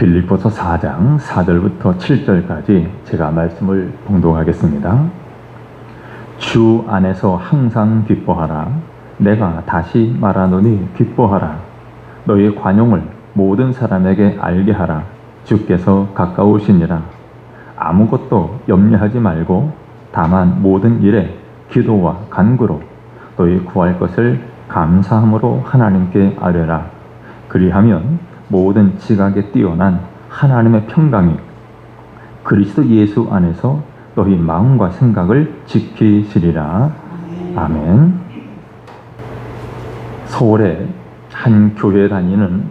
빌립보서 4장 4절부터 7절까지 제가 말씀을 봉독하겠습니다. 주 안에서 항상 기뻐하라. 내가 다시 말하노니 기뻐하라. 너의 관용을 모든 사람에게 알게 하라. 주께서 가까우시니라. 아무것도 염려하지 말고 다만 모든 일에 기도와 간구로 너희 구할 것을 감사함으로 하나님께 아뢰라. 그리하면 모든 지각에 뛰어난 하나님의 평강이 그리스도 예수 안에서 너희 마음과 생각을 지키시리라. 아멘. 서울에 한 교회에 다니는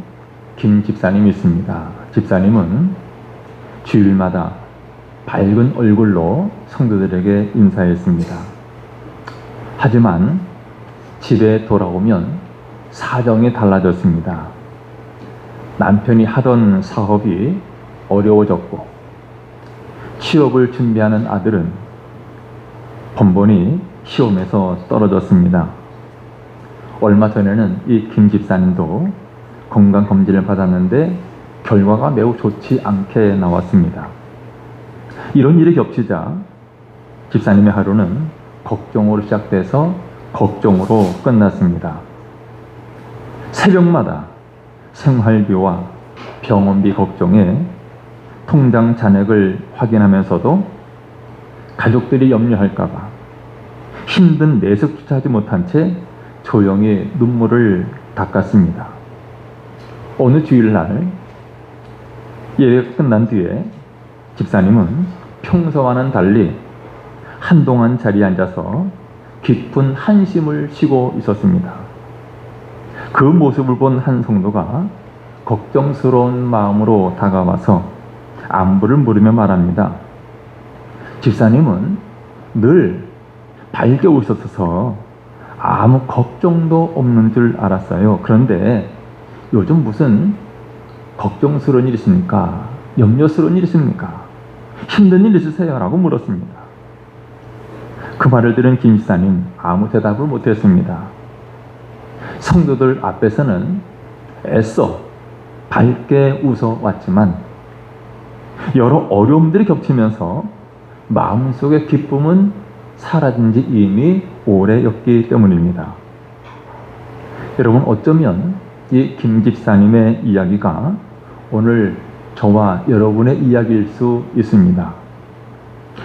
김 집사님이 있습니다. 집사님은 주일마다 밝은 얼굴로 성도들에게 인사했습니다. 하지만 집에 돌아오면 사정이 달라졌습니다. 남편이 하던 사업이 어려워졌고 취업을 준비하는 아들은 번번이 시험에서 떨어졌습니다. 얼마 전에는 이 김 집사님도 건강검진을 받았는데 결과가 매우 좋지 않게 나왔습니다. 이런 일이 겹치자 집사님의 하루는 걱정으로 시작돼서 걱정으로 끝났습니다. 새벽마다 생활비와 병원비 걱정에 통장 잔액을 확인하면서도 가족들이 염려할까봐 힘든 내색조차 하지 못한 채 조용히 눈물을 닦았습니다. 어느 주일날 예배가 끝난 뒤에 집사님은 평소와는 달리 한동안 자리에 앉아서 깊은 한심을 쉬고 있었습니다. 그 모습을 본 한 성도가 걱정스러운 마음으로 다가와서 안부를 물으며 말합니다. 집사님은 늘 밝게 웃으셔서 아무 걱정도 없는 줄 알았어요. 그런데 요즘 무슨 걱정스러운 일 있습니까? 염려스러운 일 있습니까? 힘든 일 있으세요? 라고 물었습니다. 그 말을 들은 김 집사님 아무 대답을 못했습니다. 성도들 앞에서는 애써 밝게 웃어왔지만 여러 어려움들이 겹치면서 마음속의 기쁨은 사라진 지 이미 오래였기 때문입니다. 여러분, 어쩌면 이 김 집사님의 이야기가 오늘 저와 여러분의 이야기일 수 있습니다.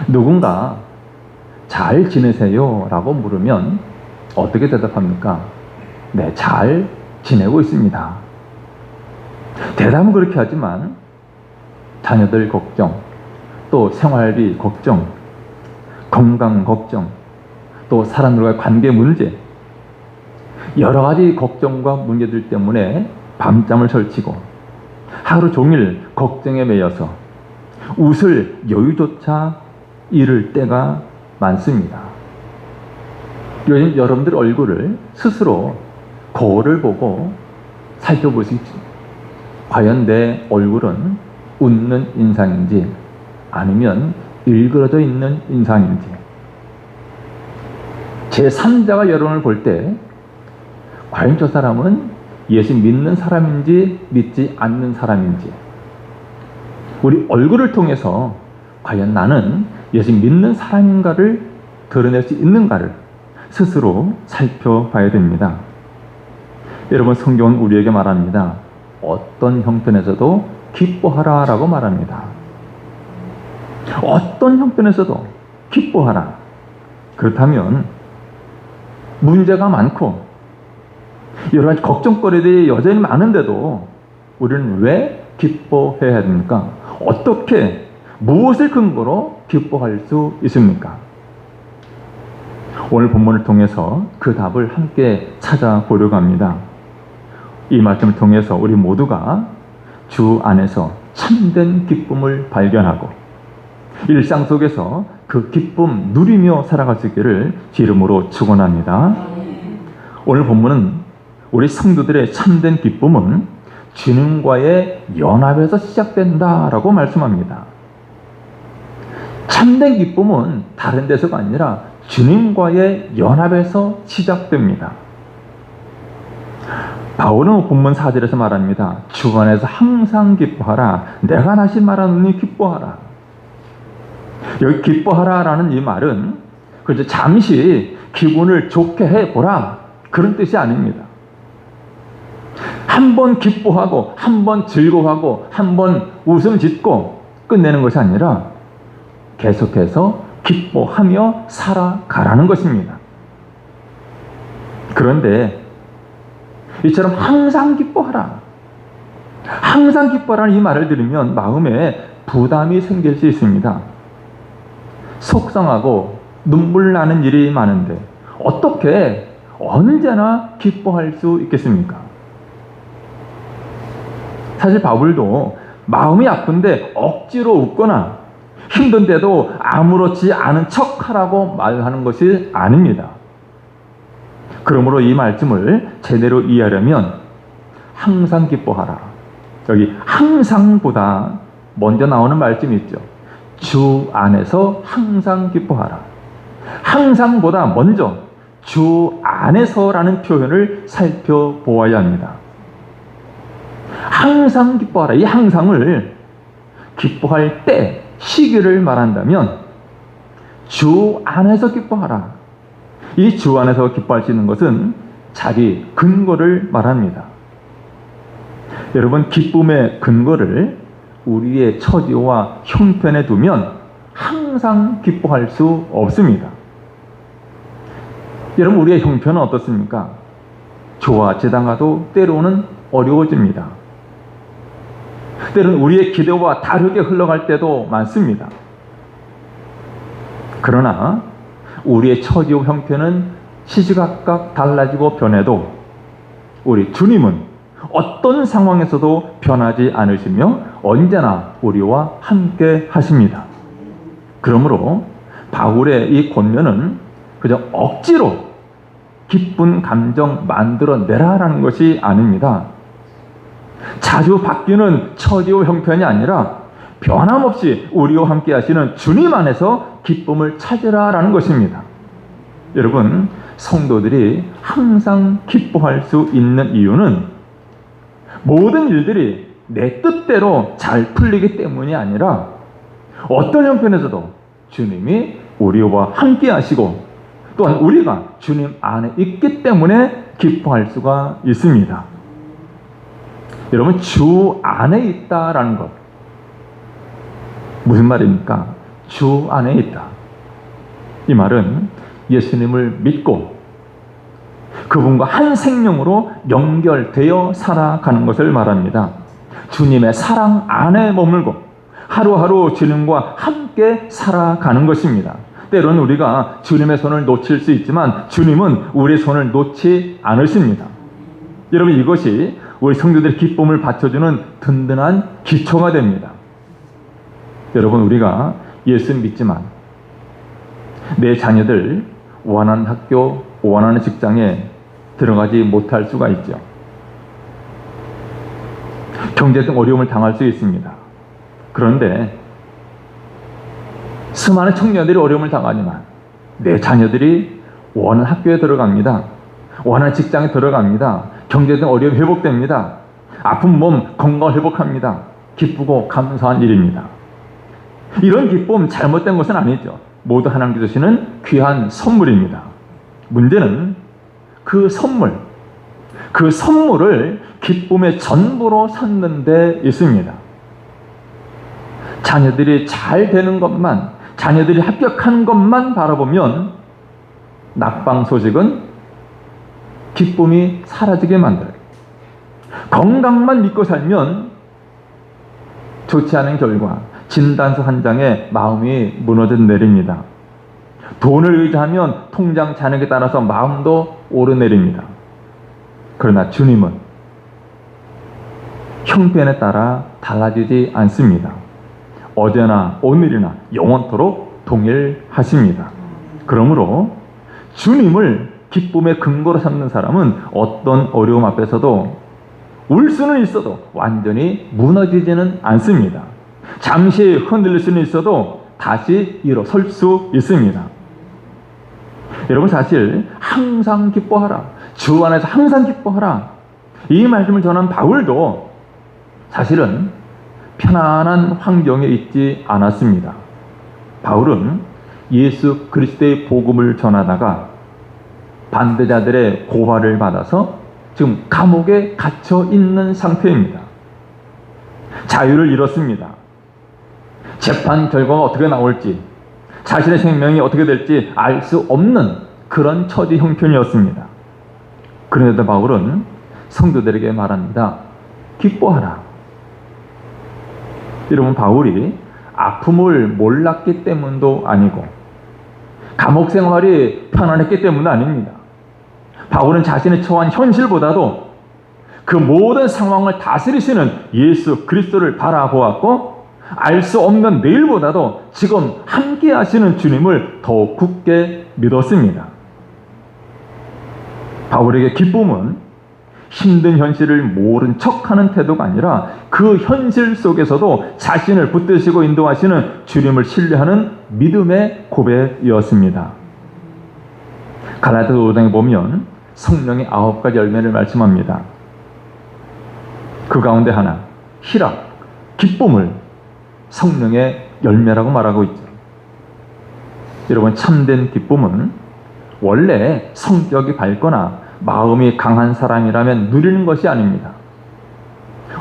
누군가 잘 지내세요? 라고 물으면 어떻게 대답합니까? 네, 잘 지내고 있습니다. 대답은 그렇게 하지만 자녀들 걱정, 또 생활비 걱정, 건강 걱정, 또 사람들과의 관계 문제, 여러 가지 걱정과 문제들 때문에 밤잠을 설치고 하루 종일 걱정에 매여서 웃을 여유조차 잃을 때가 많습니다. 요즘 여러분들 얼굴을 스스로 거울을 보고 살펴보시죠. 과연 내 얼굴은 웃는 인상인지 아니면 일그러져 있는 인상인지. 제3자가 여러분을 볼 때 과연 저 사람은 예수 믿는 사람인지 믿지 않는 사람인지, 우리 얼굴을 통해서 과연 나는 예수 믿는 사람인가를 드러낼 수 있는가를 스스로 살펴봐야 됩니다. 여러분, 성경은 우리에게 말합니다. 어떤 형편에서도 기뻐하라 라고 말합니다. 어떤 형편에서도 기뻐하라. 그렇다면 문제가 많고 여러 가지 걱정거리들이 여전히 많은데도 우리는 왜 기뻐해야 됩니까? 어떻게, 무엇을 근거로 기뻐할 수 있습니까? 오늘 본문을 통해서 그 답을 함께 찾아보려고 합니다. 이 말씀을 통해서 우리 모두가 주 안에서 참된 기쁨을 발견하고 일상 속에서 그 기쁨 누리며 살아갈 수 있기를 주 이름으로 축원합니다. 오늘 본문은 우리 성도들의 참된 기쁨은 주님과의 연합에서 시작된다라고 말씀합니다. 참된 기쁨은 다른 데서가 아니라 주님과의 연합에서 시작됩니다. 바울은 본문 4절에서 말합니다. 주 안에서 항상 기뻐하라. 내가 다시 말하노니 기뻐하라. 여기 기뻐하라라는 이 말은 그저 잠시 기분을 좋게 해보라, 그런 뜻이 아닙니다. 한번 기뻐하고 한번 즐거워하고 한번 웃음 짓고 끝내는 것이 아니라 계속해서 기뻐하며 살아가라는 것입니다. 그런데 이처럼 항상 기뻐하라, 항상 기뻐하라는 이 말을 들으면 마음에 부담이 생길 수 있습니다. 속상하고 눈물 나는 일이 많은데 어떻게 언제나 기뻐할 수 있겠습니까? 사실 바울도 마음이 아픈데 억지로 웃거나 힘든데도 아무렇지 않은 척하라고 말하는 것이 아닙니다. 그러므로 이 말씀을 제대로 이해하려면 항상 기뻐하라. 여기 항상보다 먼저 나오는 말씀이 있죠. 주 안에서 항상 기뻐하라. 항상보다 먼저 주 안에서라는 표현을 살펴보아야 합니다. 항상 기뻐하라. 이 항상을 기뻐할 때, 시기를 말한다면 주 안에서 기뻐하라. 이 주 안에서 기뻐할 수 있는 것은 자기 근거를 말합니다. 여러분, 기쁨의 근거를 우리의 처지와 형편에 두면 항상 기뻐할 수 없습니다. 여러분, 우리의 형편은 어떻습니까? 좋아지다가도 때로는 어려워집니다. 때로는 우리의 기대와 다르게 흘러갈 때도 많습니다. 그러나 우리의 처지와 형편은 시시각각 달라지고 변해도 우리 주님은 어떤 상황에서도 변하지 않으시며 언제나 우리와 함께 하십니다. 그러므로 바울의 이 권면은 그저 억지로 기쁜 감정 만들어내라라는 것이 아닙니다. 자주 바뀌는 처지와 형편이 아니라 변함없이 우리와 함께 하시는 주님 안에서 기쁨을 찾으라라는 것입니다. 여러분, 성도들이 항상 기뻐할 수 있는 이유는 모든 일들이 내 뜻대로 잘 풀리기 때문이 아니라 어떤 형편에서도 주님이 우리와 함께 하시고 또한 우리가 주님 안에 있기 때문에 기뻐할 수가 있습니다. 여러분, 주 안에 있다라는 것, 무슨 말입니까? 주 안에 있다. 이 말은 예수님을 믿고 그분과 한 생명으로 연결되어 살아가는 것을 말합니다. 주님의 사랑 안에 머물고 하루하루 주님과 함께 살아가는 것입니다. 때로는 우리가 주님의 손을 놓칠 수 있지만 주님은 우리의 손을 놓지 않으십니다. 여러분, 이것이 우리 성도들의 기쁨을 받쳐주는 든든한 기초가 됩니다. 여러분, 우리가 예수 믿지만 내 자녀들 원하는 학교, 원하는 직장에 들어가지 못할 수가 있죠. 경제적 어려움을 당할 수 있습니다. 그런데 수많은 청년들이 어려움을 당하지만 내 자녀들이 원하는 학교에 들어갑니다. 원하는 직장에 들어갑니다. 경제적 어려움이 회복됩니다. 아픈 몸 건강 회복합니다. 기쁘고 감사한 일입니다. 이런 기쁨 잘못된 것은 아니죠. 모두 하나님께서 주시는 귀한 선물입니다. 문제는 그 선물을 기쁨의 전부로 삼는 데 있습니다. 자녀들이 잘 되는 것만, 자녀들이 합격하는 것만 바라보면 낙방 소식은 기쁨이 사라지게 만들어요. 건강만 믿고 살면 좋지 않은 결과, 진단서 한 장에 마음이 무너져 내립니다. 돈을 의지하면 통장 잔액에 따라서 마음도 오르내립니다. 그러나 주님은 형편에 따라 달라지지 않습니다. 어제나 오늘이나 영원토록 동일하십니다. 그러므로 주님을 기쁨의 근거로 삼는 사람은 어떤 어려움 앞에서도 울 수는 있어도 완전히 무너지지는 않습니다. 잠시 흔들릴 수는 있어도 다시 일어설 수 있습니다. 여러분, 사실 항상 기뻐하라, 주 안에서 항상 기뻐하라, 이 말씀을 전한 바울도 사실은 편안한 환경에 있지 않았습니다. 바울은 예수 그리스도의 복음을 전하다가 반대자들의 고발을 받아서 지금 감옥에 갇혀 있는 상태입니다. 자유를 잃었습니다. 재판 결과가 어떻게 나올지, 자신의 생명이 어떻게 될지 알 수 없는 그런 처지 형편이었습니다. 그런데도 바울은 성도들에게 말합니다. 기뻐하라. 여러분, 바울이 아픔을 몰랐기 때문도 아니고 감옥 생활이 편안했기 때문도 아닙니다. 바울은 자신이 처한 현실보다도 그 모든 상황을 다스리시는 예수 그리스도를 바라보았고, 알 수 없는 내일보다도 지금 함께 하시는 주님을 더욱 굳게 믿었습니다. 바울에게 기쁨은 힘든 현실을 모른 척하는 태도가 아니라 그 현실 속에서도 자신을 붙드시고 인도하시는 주님을 신뢰하는 믿음의 고백이었습니다. 갈라디아서 5장에 보면 성령의 9가지 열매를 말씀합니다. 그 가운데 하나, 희락, 기쁨을 성령의 열매라고 말하고 있죠. 여러분, 참된 기쁨은 원래 성격이 밝거나 마음이 강한 사람이라면 누리는 것이 아닙니다.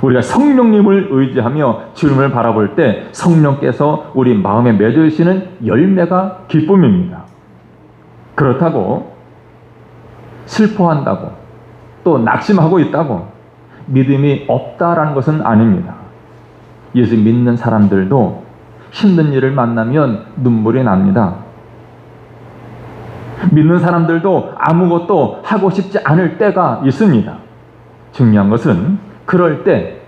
우리가 성령님을 의지하며 주님을 바라볼 때 성령께서 우리 마음에 맺으시는 열매가 기쁨입니다. 그렇다고 슬퍼한다고 또 낙심하고 있다고 믿음이 없다라는 것은 아닙니다. 예수 믿는 사람들도 힘든 일을 만나면 눈물이 납니다. 믿는 사람들도 아무것도 하고 싶지 않을 때가 있습니다. 중요한 것은 그럴 때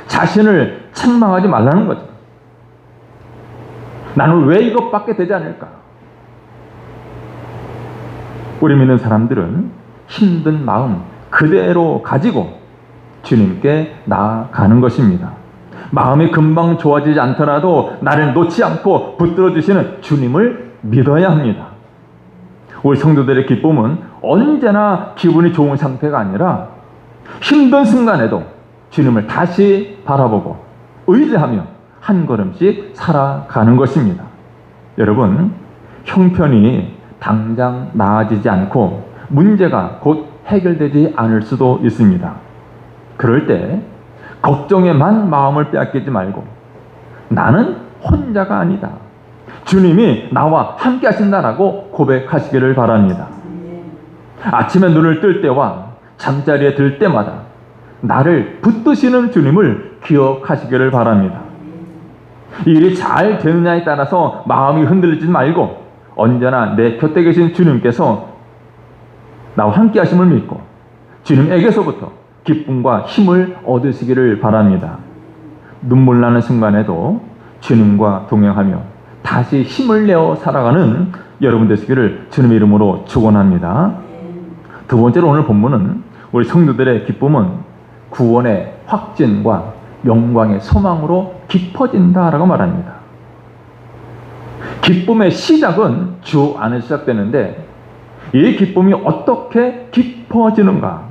자신을 책망하지 말라는 거죠. 나는 왜 이것밖에 되지 않을까? 우리 믿는 사람들은 힘든 마음 그대로 가지고 주님께 나아가는 것입니다. 마음이 금방 좋아지지 않더라도 나를 놓지 않고 붙들어 주시는 주님을 믿어야 합니다. 우리 성도들의 기쁨은 언제나 기분이 좋은 상태가 아니라 힘든 순간에도 주님을 다시 바라보고 의지하며 한 걸음씩 살아가는 것입니다. 여러분, 형편이 당장 나아지지 않고 문제가 곧 해결되지 않을 수도 있습니다. 그럴 때 걱정에만 마음을 빼앗기지 말고 나는 혼자가 아니다. 주님이 나와 함께 하신다라고 고백하시기를 바랍니다. 아침에 눈을 뜰 때와 잠자리에 들 때마다 나를 붙드시는 주님을 기억하시기를 바랍니다. 이 일이 잘 되느냐에 따라서 마음이 흔들리지 말고 언제나 내 곁에 계신 주님께서 나와 함께 하심을 믿고 주님에게서부터 기쁨과 힘을 얻으시기를 바랍니다. 눈물 나는 순간에도 주님과 동행하며 다시 힘을 내어 살아가는 여러분 되시기를 주님의 이름으로 축원합니다. 두 번째로 오늘 본문은 우리 성도들의 기쁨은 구원의 확진과 영광의 소망으로 깊어진다라고 말합니다. 기쁨의 시작은 주 안에 시작되는데 이 기쁨이 어떻게 깊어지는가?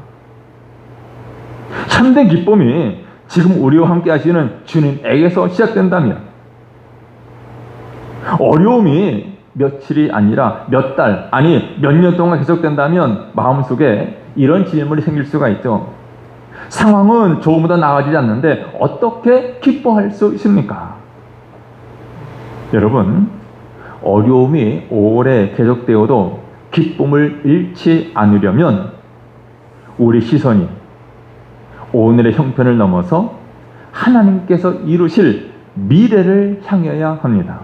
참된 기쁨이 지금 우리와 함께 하시는 주님에게서 시작된다면 어려움이 며칠이 아니라 몇 달, 아니 몇 년 동안 계속된다면 마음속에 이런 질문이 생길 수가 있죠. 상황은 조금보다 나아지지 않는데 어떻게 기뻐할 수 있습니까? 여러분, 어려움이 오래 계속되어도 기쁨을 잃지 않으려면 우리 시선이 오늘의 형편을 넘어서 하나님께서 이루실 미래를 향해야 합니다.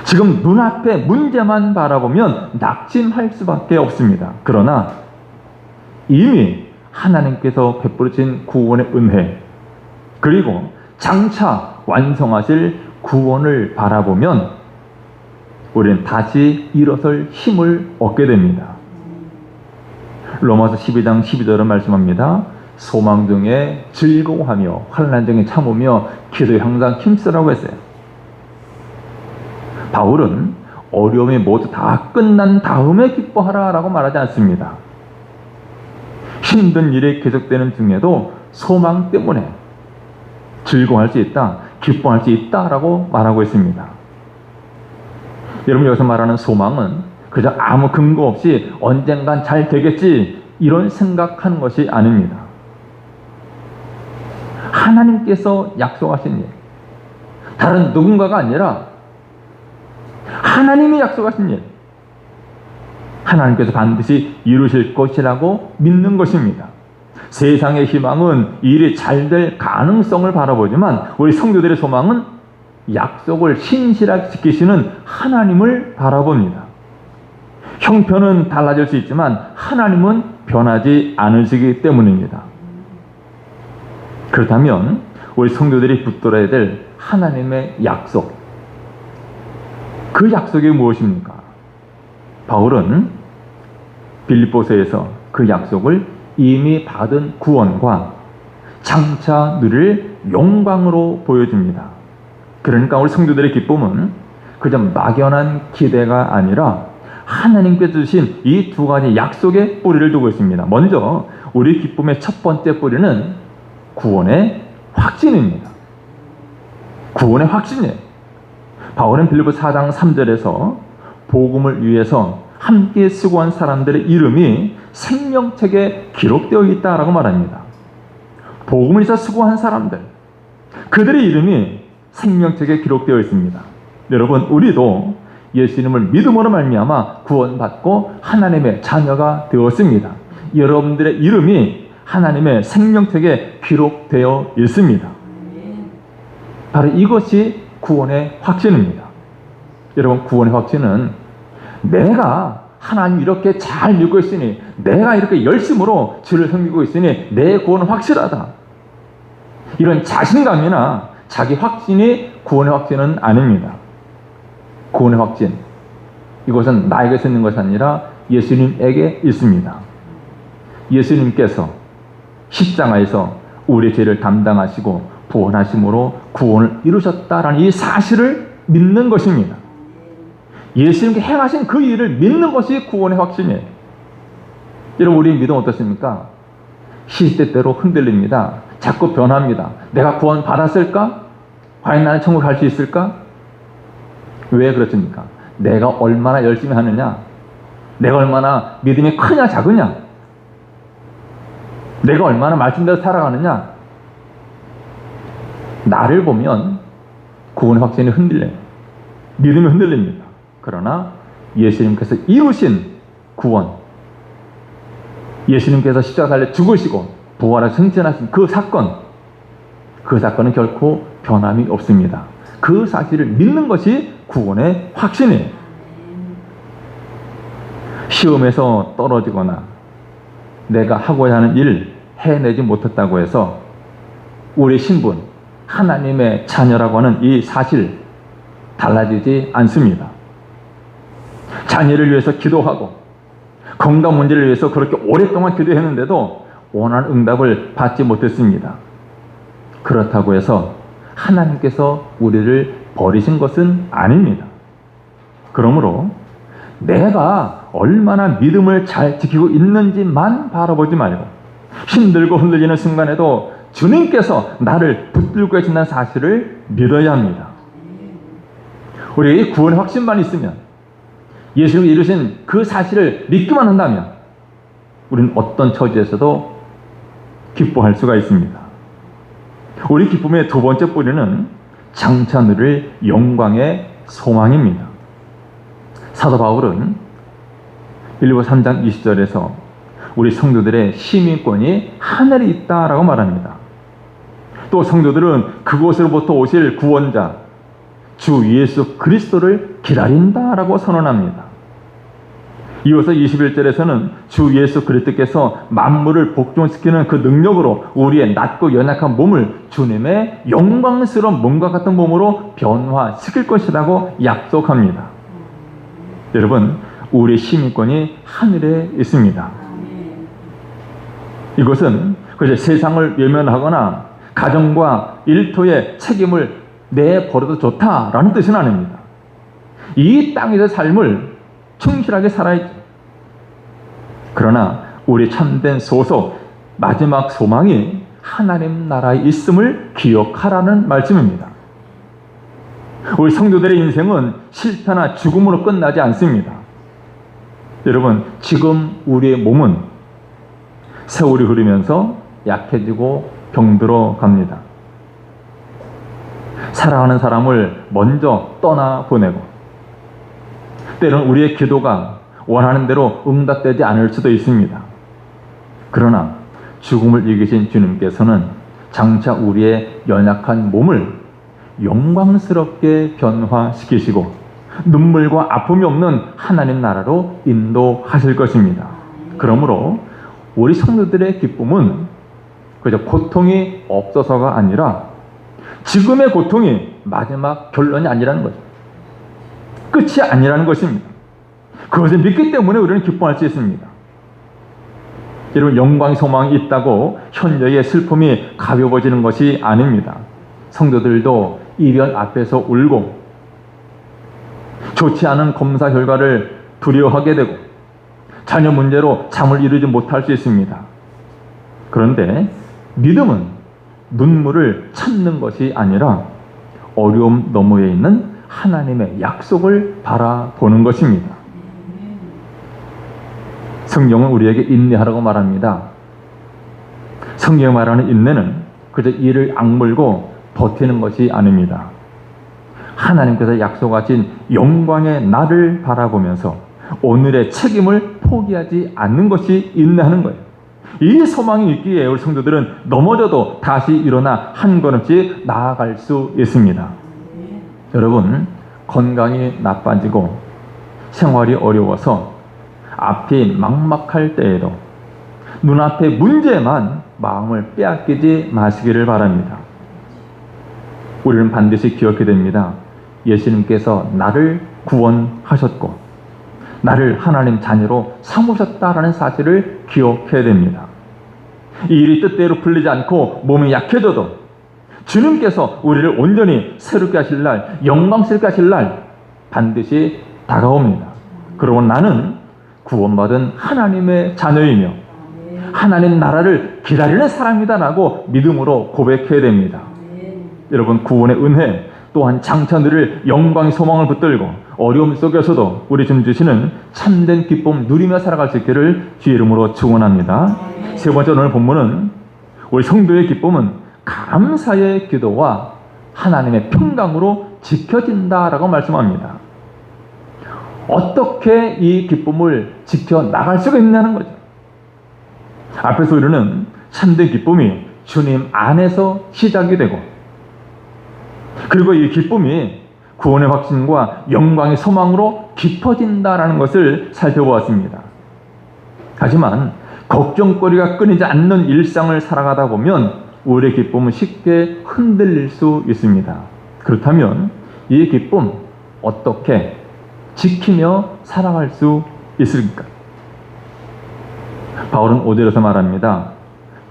지금 눈앞에 문제만 바라보면 낙심할 수밖에 없습니다. 그러나 이미 하나님께서 베풀으신 구원의 은혜 그리고 장차 완성하실 구원을 바라보면 우리는 다시 일어설 힘을 얻게 됩니다. 로마서 12장 12절은 말씀합니다. 소망 중에 즐거워하며 환난 중에 참으며 기도에 항상 힘쓰라고 했어요. 바울은 어려움이 모두 다 끝난 다음에 기뻐하라 라고 말하지 않습니다. 힘든 일이 계속되는 중에도 소망 때문에 즐거워할 수 있다, 기뻐할 수 있다라고 말하고 있습니다. 여러분, 여기서 말하는 소망은 그저 아무 근거 없이 언젠간 잘 되겠지 이런 생각하는 것이 아닙니다. 하나님께서 약속하신 일, 다른 누군가가 아니라 하나님이 약속하신 일, 하나님께서 반드시 이루실 것이라고 믿는 것입니다. 세상의 희망은 일이 잘 될 가능성을 바라보지만 우리 성도들의 소망은 약속을 신실하게 지키시는 하나님을 바라봅니다. 형편은 달라질 수 있지만 하나님은 변하지 않으시기 때문입니다. 그렇다면 우리 성도들이 붙들어야 될 하나님의 약속, 그 약속이 무엇입니까? 바울은 빌립보서에서 그 약속을 이미 받은 구원과 장차 누릴 영광으로 보여줍니다. 그러니까 우리 성도들의 기쁨은 그저 막연한 기대가 아니라 하나님께서 주신 이 두 가지 약속의 뿌리를 두고 있습니다. 먼저 우리 기쁨의 첫 번째 뿌리는 구원의 확신입니다. 구원의 확신이에요. 바울은 빌립보 4장 3절에서 복음을 위해서 함께 수고한 사람들의 이름이 생명책에 기록되어 있다라고 말합니다. 복음을 위해서 수고한 사람들, 그들의 이름이 생명책에 기록되어 있습니다. 여러분, 우리도 예수님을 믿음으로 말미암아 구원받고 하나님의 자녀가 되었습니다. 여러분들의 이름이 하나님의 생명책에 기록되어 있습니다. 바로 이것이 구원의 확신입니다. 여러분, 구원의 확신은 내가 하나님 이렇게 잘 믿고 있으니, 내가 이렇게 열심으로 주를 섬기고 있으니 내 구원은 확실하다, 이런 자신감이나 자기 확신이 구원의 확신은 아닙니다. 구원의 확신, 이것은 나에게서 있는 것이 아니라 예수님에게 있습니다. 예수님께서 십자가에서 우리의 죄를 담당하시고 부활하심으로 구원을 이루셨다라는 이 사실을 믿는 것입니다. 예수님께 행하신 그 일을 믿는 것이 구원의 확신이에요. 여러분, 우리의 믿음 어떻습니까? 시시때때로 흔들립니다. 자꾸 변합니다. 내가 구원 받았을까? 과연 나는 천국 갈 수 있을까? 왜 그렇습니까? 내가 얼마나 열심히 하느냐? 내가 얼마나 믿음이 크냐 작으냐? 내가 얼마나 말씀대로 살아가느냐? 나를 보면 구원의 확신이 흔들려요. 믿음이 흔들립니다. 그러나 예수님께서 이루신 구원, 예수님께서 십자가 달려 죽으시고 부활하여 승천하신 그 사건은 결코 변함이 없습니다. 그 사실을 믿는 것이 구원의 확신이에요. 시험에서 떨어지거나 내가 하고자 하는 일 해내지 못했다고 해서 우리 신분, 하나님의 자녀라고 하는 이 사실 달라지지 않습니다. 자녀를 위해서 기도하고 건강 문제를 위해서 그렇게 오랫동안 기도했는데도 원하는 응답을 받지 못했습니다. 그렇다고 해서 하나님께서 우리를 버리신 것은 아닙니다. 그러므로 내가 얼마나 믿음을 잘 지키고 있는지만 바라보지 말고 힘들고 흔들리는 순간에도 주님께서 나를 붙들고 계신다는 사실을 믿어야 합니다. 우리 구원의 확신만 있으면, 예수님이 이루신 그 사실을 믿기만 한다면 우리는 어떤 처지에서도 기뻐할 수가 있습니다. 우리 기쁨의 두 번째 뿌리는 장차 누릴 영광의 소망입니다. 사도 바울은 빌립보 3장 20절에서 우리 성도들의 시민권이 하늘에 있다라고 말합니다. 또 성도들은 그곳으로부터 오실 구원자 주 예수 그리스도를 기다린다라고 선언합니다. 이어서 21절에서는 주 예수 그리스도께서 만물을 복종시키는 그 능력으로 우리의 낮고 연약한 몸을 주님의 영광스러운 몸과 같은 몸으로 변화시킬 것이라고 약속합니다. 여러분, 우리의 시민권이 하늘에 있습니다. 이것은 그저 세상을 외면하거나 가정과 일터의 책임을 내버려도 좋다라는 뜻은 아닙니다. 이 땅에서 삶을 충실하게 살아야죠. 그러나 우리 참된 소속, 마지막 소망이 하나님 나라에 있음을 기억하라는 말씀입니다. 우리 성도들의 인생은 실패나 죽음으로 끝나지 않습니다. 여러분, 지금 우리의 몸은 세월이 흐르면서 약해지고 병들어 갑니다. 사랑하는 사람을 먼저 떠나보내고, 때로는 우리의 기도가 원하는 대로 응답되지 않을 수도 있습니다. 그러나 죽음을 이기신 주님께서는 장차 우리의 연약한 몸을 영광스럽게 변화시키시고 눈물과 아픔이 없는 하나님 나라로 인도하실 것입니다. 그러므로 우리 성도들의 기쁨은 그저 고통이 없어서가 아니라 지금의 고통이 마지막 결론이 아니라는 거죠. 끝이 아니라는 것입니다. 그것을 믿기 때문에 우리는 기뻐할 수 있습니다. 여러분, 영광 소망이 있다고 현재의 슬픔이 가벼워지는 것이 아닙니다. 성도들도 이별 앞에서 울고 좋지 않은 검사 결과를 두려워하게 되고 자녀 문제로 잠을 이루지 못할 수 있습니다. 그런데 믿음은 눈물을 참는 것이 아니라 어려움 너머에 있는 하나님의 약속을 바라보는 것입니다. 성경은 우리에게 인내하라고 말합니다. 성경이 말하는 인내는 그저 이를 악물고 버티는 것이 아닙니다. 하나님께서 약속하신 영광의 날을 바라보면서 오늘의 책임을 포기하지 않는 것이 인내하는 거예요. 이 소망이 있기에 우리 성도들은 넘어져도 다시 일어나 한 걸음씩 나아갈 수 있습니다. 여러분, 건강이 나빠지고 생활이 어려워서 앞이 막막할 때에도 눈앞의 문제만 마음을 빼앗기지 마시기를 바랍니다. 우리는 반드시 기억해야 됩니다. 예수님께서 나를 구원하셨고 나를 하나님 자녀로 삼으셨다라는 사실을 기억해야 됩니다. 이 일이 뜻대로 풀리지 않고 몸이 약해져도 주님께서 우리를 온전히 새롭게 하실 날, 영광스럽게 하실 날 반드시 다가옵니다. 그러고 나는 구원받은 하나님의 자녀이며 하나님 나라를 기다리는 사람이다라고 믿음으로 고백해야 됩니다. 여러분, 구원의 은혜 또한 장차 누릴 영광의 소망을 붙들고 어려움 속에서도 우리 주님 주시는 참된 기쁨 누리며 살아갈 수 있기를 주의 이름으로 축원합니다. 세 번째, 오늘 본문은 우리 성도의 기쁨은 감사의 기도와 하나님의 평강으로 지켜진다라고 말씀합니다. 어떻게 이 기쁨을 지켜나갈 수가 있냐는 거죠. 앞에서 우리는 참된 기쁨이 주님 안에서 시작이 되고 그리고 이 기쁨이 구원의 확신과 영광의 소망으로 깊어진다라는 것을 살펴보았습니다. 하지만 걱정거리가 끊이지 않는 일상을 살아가다 보면 우리의 기쁨은 쉽게 흔들릴 수 있습니다. 그렇다면 이 기쁨 어떻게 지키며 살아갈 수 있을까? 바울은 5절에서 말합니다.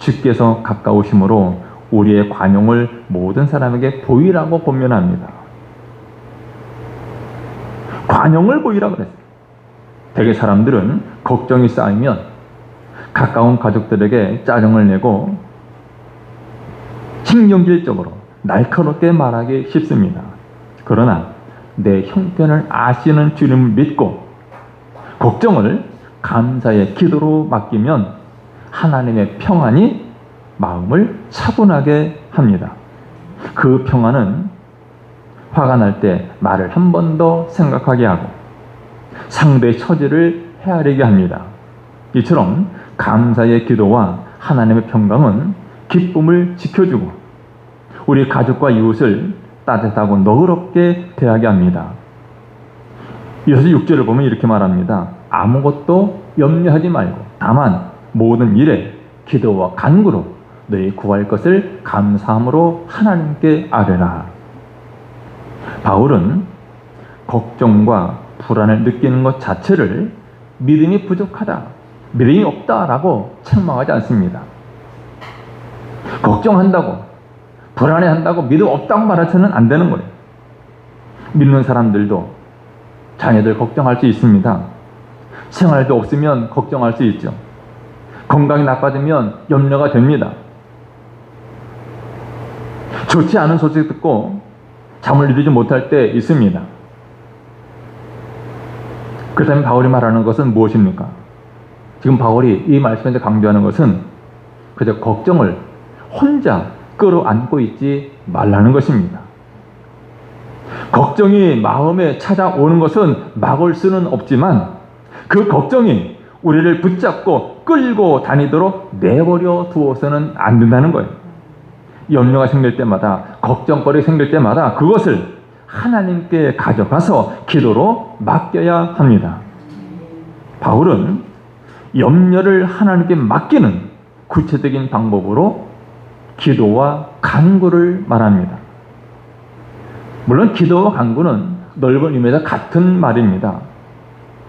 주께서 가까우심으로 우리의 관용을 모든 사람에게 보이라고 권면합니다. 관용을 보이라고 그랬어요. 대개 사람들은 걱정이 쌓이면 가까운 가족들에게 짜증을 내고 신경질적으로 날카롭게 말하기 쉽습니다. 그러나 내 형편을 아시는 주님을 믿고 걱정을 감사의 기도로 맡기면 하나님의 평안이 마음을 차분하게 합니다. 그 평안은 화가 날 때 말을 한 번 더 생각하게 하고 상대의 처지를 헤아리게 합니다. 이처럼 감사의 기도와 하나님의 평강은 기쁨을 지켜주고 우리 가족과 이웃을 따뜻하고 너그럽게 대하게 합니다. 이어서 6절을 보면 이렇게 말합니다. 아무것도 염려하지 말고 다만 모든 일에 기도와 간구로 너희 구할 것을 감사함으로 하나님께 아뢰라. 바울은 걱정과 불안을 느끼는 것 자체를 믿음이 부족하다, 믿음이 없다라고 책망하지 않습니다. 걱정한다고, 불안해한다고 믿음 없다고 말해서는 안 되는 거예요. 믿는 사람들도 자녀들 걱정할 수 있습니다. 생활도 없으면 걱정할 수 있죠. 건강이 나빠지면 염려가 됩니다. 좋지 않은 소식 듣고 잠을 이루지 못할 때 있습니다. 그렇다면 바울이 말하는 것은 무엇입니까? 지금 바울이 이 말씀에서 강조하는 것은 그저 걱정을 혼자 끌어안고 있지 말라는 것입니다. 걱정이 마음에 찾아오는 것은 막을 수는 없지만 그 걱정이 우리를 붙잡고 끌고 다니도록 내버려 두어서는 안 된다는 거예요. 염려가 생길 때마다, 걱정거리 생길 때마다 그것을 하나님께 가져가서 기도로 맡겨야 합니다. 바울은 염려를 하나님께 맡기는 구체적인 방법으로 기도와 간구를 말합니다. 물론 기도와 간구는 넓은 의미에서 같은 말입니다.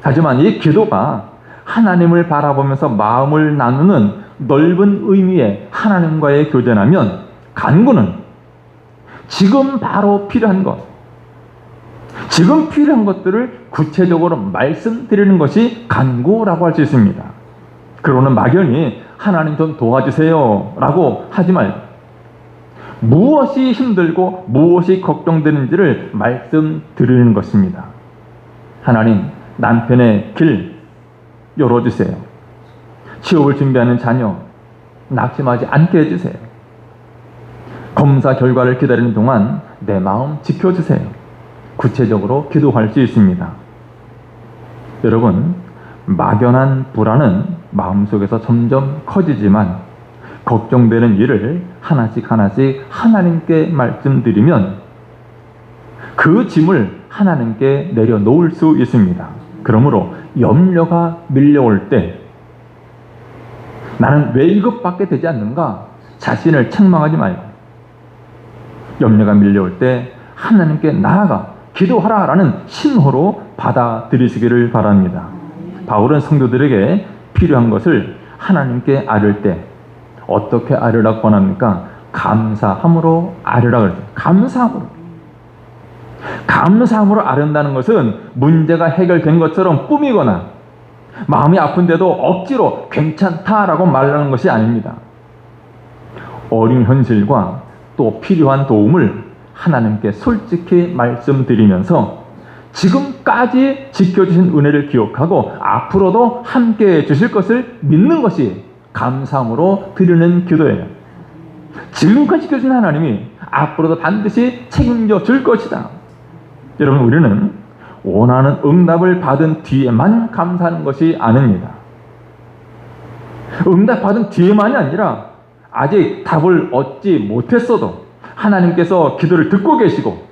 하지만 이 기도가 하나님을 바라보면서 마음을 나누는 넓은 의미의 하나님과의 교제라면, 간구는 지금 바로 필요한 것, 지금 필요한 것들을 구체적으로 말씀드리는 것이 간구라고 할 수 있습니다. 그러는 막연히 하나님 좀 도와주세요 라고 하지 말고 무엇이 힘들고 무엇이 걱정되는지를 말씀드리는 것입니다. 하나님, 남편의 길 열어주세요. 취업을 준비하는 자녀 낙심하지 않게 해주세요. 검사 결과를 기다리는 동안 내 마음 지켜주세요. 구체적으로 기도할 수 있습니다. 여러분, 막연한 불안은 마음속에서 점점 커지지만 걱정되는 일을 하나씩 하나씩 하나님께 말씀드리면 그 짐을 하나님께 내려놓을 수 있습니다. 그러므로 염려가 밀려올 때 나는 왜 이것밖에 되지 않는가? 자신을 책망하지 말고 염려가 밀려올 때 하나님께 나아가 기도하라 라는 신호로 받아들이시기를 바랍니다. 바울은 성도들에게 필요한 것을 하나님께 아뢰을 때 어떻게 아뢰라고 권합니까? 감사함으로 아뢰라 그랬어요. 감사함으로 아뢰는다는 것은 문제가 해결된 것처럼 꾸미거나 마음이 아픈데도 억지로 괜찮다라고 말하는 것이 아닙니다. 어린 현실과 또 필요한 도움을 하나님께 솔직히 말씀드리면서 지금까지 지켜주신 은혜를 기억하고 앞으로도 함께해 주실 것을 믿는 것이 감사함으로 드리는 기도예요. 지금까지 지켜주신 하나님이 앞으로도 반드시 책임져 줄 것이다. 여러분, 우리는 원하는 응답을 받은 뒤에만 감사하는 것이 아닙니다. 응답 받은 뒤에만이 아니라 아직 답을 얻지 못했어도 하나님께서 기도를 듣고 계시고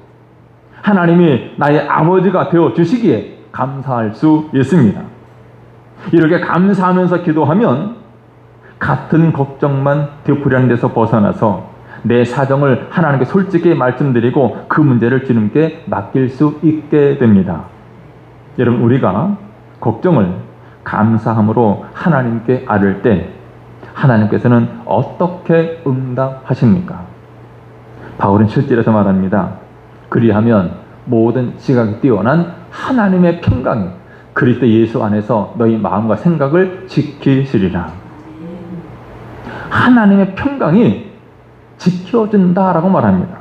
하나님이 나의 아버지가 되어 주시기에 감사할 수 있습니다. 이렇게 감사하면서 기도하면 같은 걱정만 되풀이하는 데서 벗어나서 내 사정을 하나님께 솔직히 말씀드리고 그 문제를 주님께 맡길 수 있게 됩니다. 여러분, 우리가 걱정을 감사함으로 하나님께 아뢰을 때 하나님께서는 어떻게 응답하십니까? 바울은 7절에서 말합니다. 그리하면 모든 지각이 뛰어난 하나님의 평강이 그리스도 예수 안에서 너희 마음과 생각을 지키시리라. 하나님의 평강이 지켜준다라고 말합니다.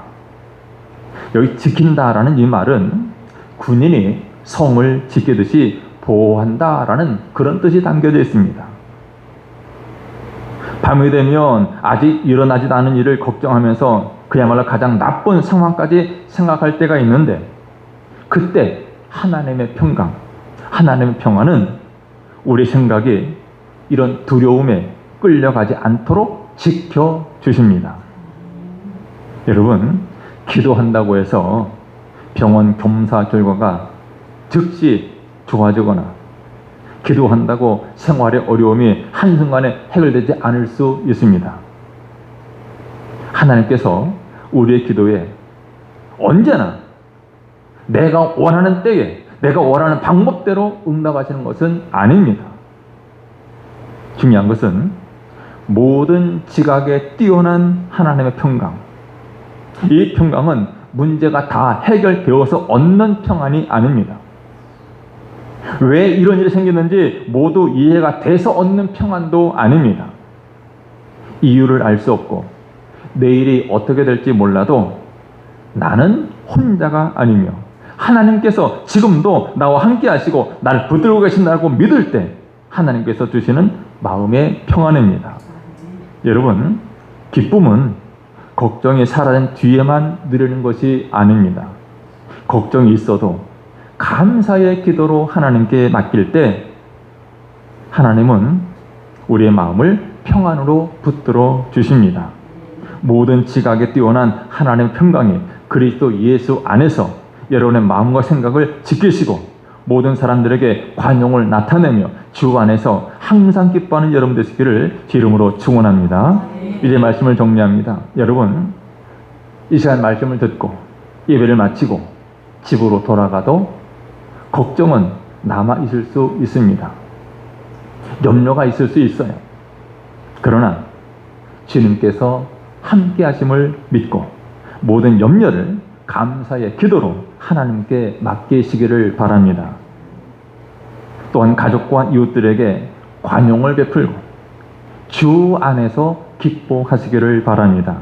여기 지킨다라는 이 말은 군인이 성을 지키듯이 보호한다라는 그런 뜻이 담겨져 있습니다. 밤이 되면 아직 일어나지도 않은 일을 걱정하면서 그야말로 가장 나쁜 상황까지 생각할 때가 있는데 그때 하나님의 평강, 하나님의 평안은 우리 생각이 이런 두려움에 끌려가지 않도록 지켜주십니다. 여러분, 기도한다고 해서 병원 검사 결과가 즉시 좋아지거나 기도한다고 생활의 어려움이 한순간에 해결되지 않을 수 있습니다. 하나님께서 우리의 기도에 언제나 내가 원하는 때에 내가 원하는 방법대로 응답하시는 것은 아닙니다. 중요한 것은 모든 지각에 뛰어난 하나님의 평강, 이 평강은 문제가 다 해결되어서 얻는 평안이 아닙니다. 왜 이런 일이 생겼는지 모두 이해가 돼서 얻는 평안도 아닙니다. 이유를 알 수 없고 내일이 어떻게 될지 몰라도 나는 혼자가 아니며 하나님께서 지금도 나와 함께 하시고 나를 붙들고 계신다고 믿을 때 하나님께서 주시는 마음의 평안입니다. 여러분, 기쁨은 걱정이 사라진 뒤에만 누리는 것이 아닙니다. 걱정이 있어도 감사의 기도로 하나님께 맡길 때 하나님은 우리의 마음을 평안으로 붙들어 주십니다. 모든 지각에 뛰어난 하나님의 평강이 그리스도 예수 안에서 여러분의 마음과 생각을 지키시고 모든 사람들에게 관용을 나타내며 주 안에서 항상 기뻐하는 여러분 되시기를 주 이름으로 축원합니다. 이제 말씀을 정리합니다. 여러분, 이 시간 말씀을 듣고 예배를 마치고 집으로 돌아가도 걱정은 남아 있을 수 있습니다. 염려가 있을 수 있어요. 그러나 주님께서 함께 하심을 믿고 모든 염려를 감사의 기도로 하나님께 맡기시기를 바랍니다. 또한 가족과 이웃들에게 관용을 베풀고 주 안에서 기뻐하시기를 바랍니다.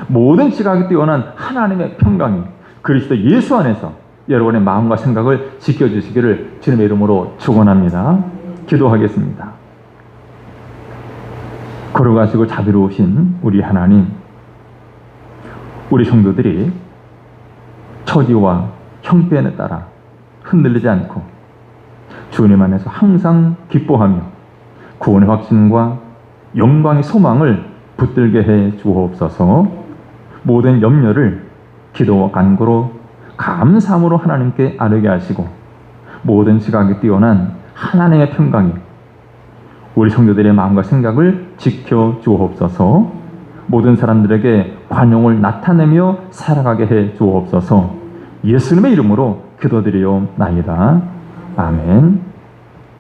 모든 시각이 뛰어난 하나님의 평강이 그리스도 예수 안에서 여러분의 마음과 생각을 지켜주시기를 주님의 이름으로 축원합니다. 기도하겠습니다. 걸어가시고 자비로우신 우리 하나님, 우리 성도들이 처지와 형편에 따라 흔들리지 않고 주님 안에서 항상 기뻐하며 구원의 확신과 영광의 소망을 붙들게 해 주옵소서. 모든 염려를 기도와 간구로 감사함으로 하나님께 아뢰게 하시고 모든 지각이 뛰어난 하나님의 평강이 우리 성도들의 마음과 생각을 지켜 주옵소서. 모든 사람들에게 관용을 나타내며 살아가게 해 주옵소서. 예수님의 이름으로 기도드리옵나이다. 아멘.